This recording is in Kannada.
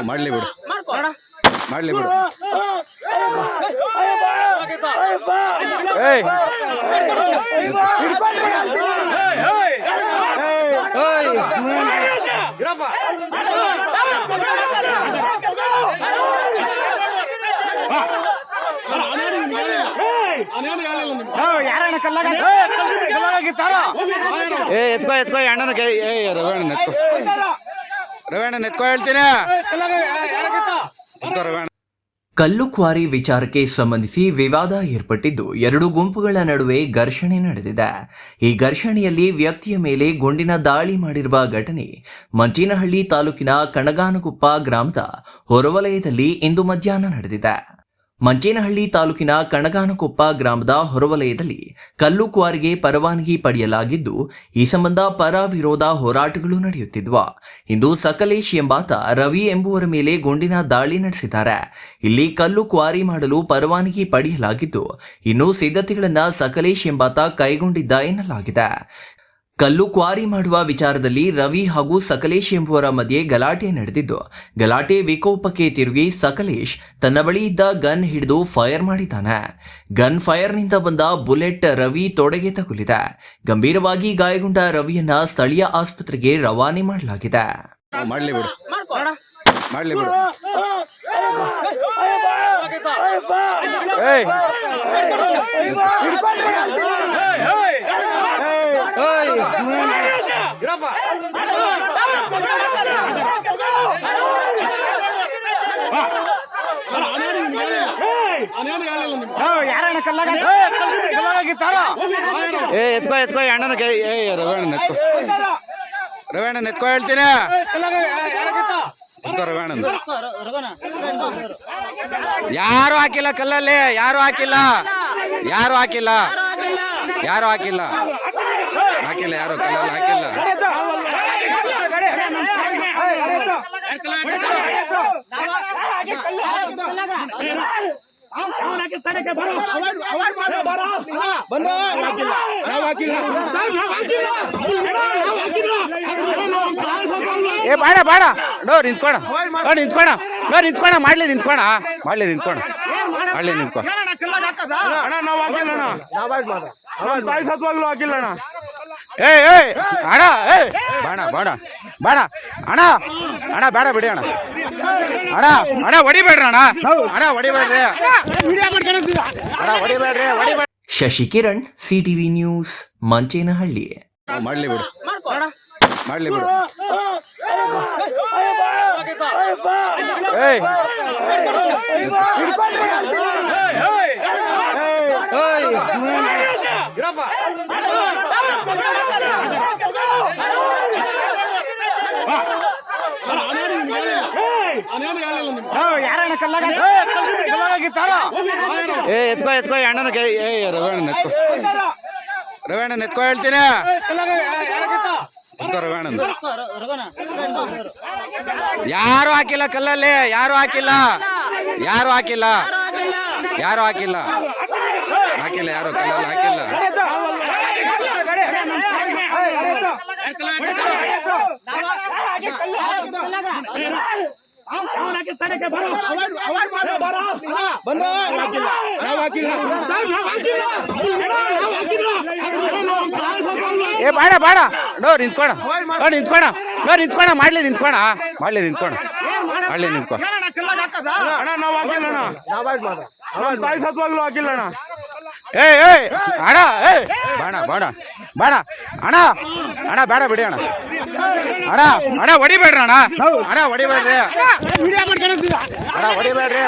ಮಾಡ್ಲಿ ಬಿಡು ಮಾಡ್ಲಿ ಬಿಡು ಏಯ್ ಎತ್ಕೋ ಎತ್ಕೋ ಅಣ್ಣನ ರವಣ್ಣ ಎತ್ಕೋ ಹೇಳ್ತೀನಿ ರವಣ್ಣ. ಕಲ್ಲು ಕ್ವಾರಿ ವಿಚಾರಕ್ಕೆ ಸಂಬಂಧಿಸಿ ವಿವಾದ ಏರ್ಪಟ್ಟಿದ್ದು ಎರಡು ಗುಂಪುಗಳ ನಡುವೆ ಘರ್ಷಣೆ ನಡೆದಿದೆ. ಈ ಘರ್ಷಣೆಯಲ್ಲಿ ವ್ಯಕ್ತಿಯ ಮೇಲೆ ಗುಂಡಿನ ದಾಳಿ ಮಾಡಿರುವ ಘಟನೆ ಮಂಚೇನಹಳ್ಳಿ ತಾಲೂಕಿನ ಕಣಗಾನಕೊಪ್ಪ ಗ್ರಾಮದ ಹೊರವಲಯದಲ್ಲಿ ಇಂದು ಮಧ್ಯಾಹ್ನ ನಡೆದಿದೆ. ಮಂಚೇನಹಳ್ಳಿ ತಾಲೂಕಿನ ಕಣಗಾನಕೊಪ್ಪ ಗ್ರಾಮದ ಹೊರವಲಯದಲ್ಲಿ ಕಲ್ಲು ಕ್ವಾರಿಗೆ ಪರವಾನಗಿ ಪಡೆಯಲಾಗಿದ್ದು, ಈ ಸಂಬಂಧ ಪರ ವಿರೋಧ ಹೋರಾಟಗಳು ನಡೆಯುತ್ತಿದ್ವು. ಇಂದು ಸಕಲೇಶ್ ಎಂಬಾತ ರವಿ ಎಂಬುವರ ಮೇಲೆ ಗುಂಡಿನ ದಾಳಿ ನಡೆಸಿದ್ದಾರೆ. ಇಲ್ಲಿ ಕಲ್ಲು ಕ್ವಾರಿ ಮಾಡಲು ಪರವಾನಗಿ ಪಡೆಯಲಾಗಿದ್ದು, ಇನ್ನು ಸಿದ್ಧತೆಗಳನ್ನು ಸಕಲೇಶ್ ಎಂಬಾತ ಕೈಗೊಂಡಿದ್ದ ಎನ್ನಲಾಗಿದೆ. ಕಲ್ಲು ಕ್ವಾರಿ ಮಾಡುವ ವಿಚಾರದಲ್ಲಿ ರವಿ ಹಾಗೂ ಸಕಲೇಶ್ ಎಂಬುವರ ಮಧ್ಯೆ ಗಲಾಟೆ ನಡೆದಿದ್ದು, ಗಲಾಟೆ ವಿಕೋಪಕ್ಕೆ ತಿರುಗಿ ಸಕಲೇಶ್ ತನ್ನ ಬಳಿ ಇದ್ದ ಗನ್ ಹಿಡಿದು ಫೈರ್ ಮಾಡಿದ್ದಾನೆ. ಗನ್ ಫೈರ್ನಿಂದ ಬಂದ ಬುಲೆಟ್ ರವಿ ತೊಡೆಗೆ ತಗುಲಿದೆ. ಗಂಭೀರವಾಗಿ ಗಾಯಗೊಂಡ ರವಿಯನ್ನ ಸ್ಥಳೀಯ ಆಸ್ಪತ್ರೆಗೆ ರವಾನೆ ಮಾಡಲಾಗಿದೆ. ಮಾಡ್ಲಿ ಬಿಡು ಮಾಡ್ಲಿ ಬಿಡು ಏಯ್ ಎತ್ಕೋ ಎತ್ಕೋ ಅಣ್ಣನ ರವಣ್ಣ ಎತ್ಕೋ ಹೇಳ್ತೀನಿ ರವಣ್ಣ. ಯಾರು ಹಾಕಿಲ್ಲ ಕಲ್ಲಲ್ಲಿ, ಯಾರು ಹಾಕಿಲ್ಲ ಯಾರು ಹಾಕಿಲ್ಲ ಯಾರು ಹಾಕಿಲ್ಲ ಹಾಕಿಲ್ಲ ಯಾರು ಕಲ್ಲಲ್ಲಿ ಹಾಕಿಲ್ಲ. ಏ ಬೇಡ ಬೇಡ ನೋ ನಿಂತ್ಕೋಣ ನಿಂತ್ಕೋಣ ಮಾಡ್ಲಿ ನಿಂತ್ಕೋಣ ಮಾಡ್ಲಿ ನಿಂತ್ಕೋ ತಾಯಿ ಸತ್ವಾಗ್ಲೂ ಹಾಕಿಲ್ಲ ಅಣ್ಣ. ಏಯ್ ಅಣ್ಣ ಬೇಡ ಬೇಡ ಬೇಡ ಅಣ್ಣ ಅಣ್ಣ ಬೇಡ ಬಿಡಿ ಅಣ್ಣ ಅಣ್ಣ ಹೊಡಿಬೇಡ್ರಿ ಅಣ್ಣ ಹೊಡಿಬೇಡ್ರಿ ಅಣ್ಣ ಹೊಡಿಬೇಡ್ರಿ. Shashikiran, CTV news, Manchenahalli. ಮಾಡ್ಲಿ ಬಿಡು ಮಾಡ್ಲಿ ಬಿಡು ಏಯ್ ಎತ್ಕೋ ಎತ್ಕೋ ಅಣ್ಣನ ರವಣ್ಣ ಎತ್ಕೋ ಹೇಳ್ತೀನಿ ರವಣ್ಣ. ಯಾರು ಹಾಕಿಲ್ಲ ಕಲ್ಲಲ್ಲಿ, ಯಾರು ಹಾಕಿಲ್ಲ ಯಾರು ಹಾಕಿಲ್ಲ ಯಾರು ಹಾಕಿಲ್ಲ ಹಾಕಿಲ್ಲ ಯಾರು ಕಲ್ಲಲ್ಲಿ ಹಾಕಿಲ್ಲ. ಏ ಬೇಡ ಬೇಡ ನೋ ನಿಂತ್ಕೋಣ ಮಾಡ್ಲಿ ನಿಂತ್ಕೋಣ ಅಣ್ಣ ನಾವು ಹಾಕಿಲ್ಲ ಅಣ್ಣ. ತಾಯಿ ಸತ್ವಾಗ್ಲೂ ಹಾಕಿಲ್ಲ ಅಣ್ಣ. ಏಯ್ ಅಣ್ಣ ಬೇಡ ಬೇಡ ಅಣ್ಣ ಬೇಡ ಬಿಡಿ ಅಣ್ಣ ಹೊಡಿಬೇಡ್ರಿ ಅಣ್ಣ ಹೊಡಿಬೇಡ್ರಿ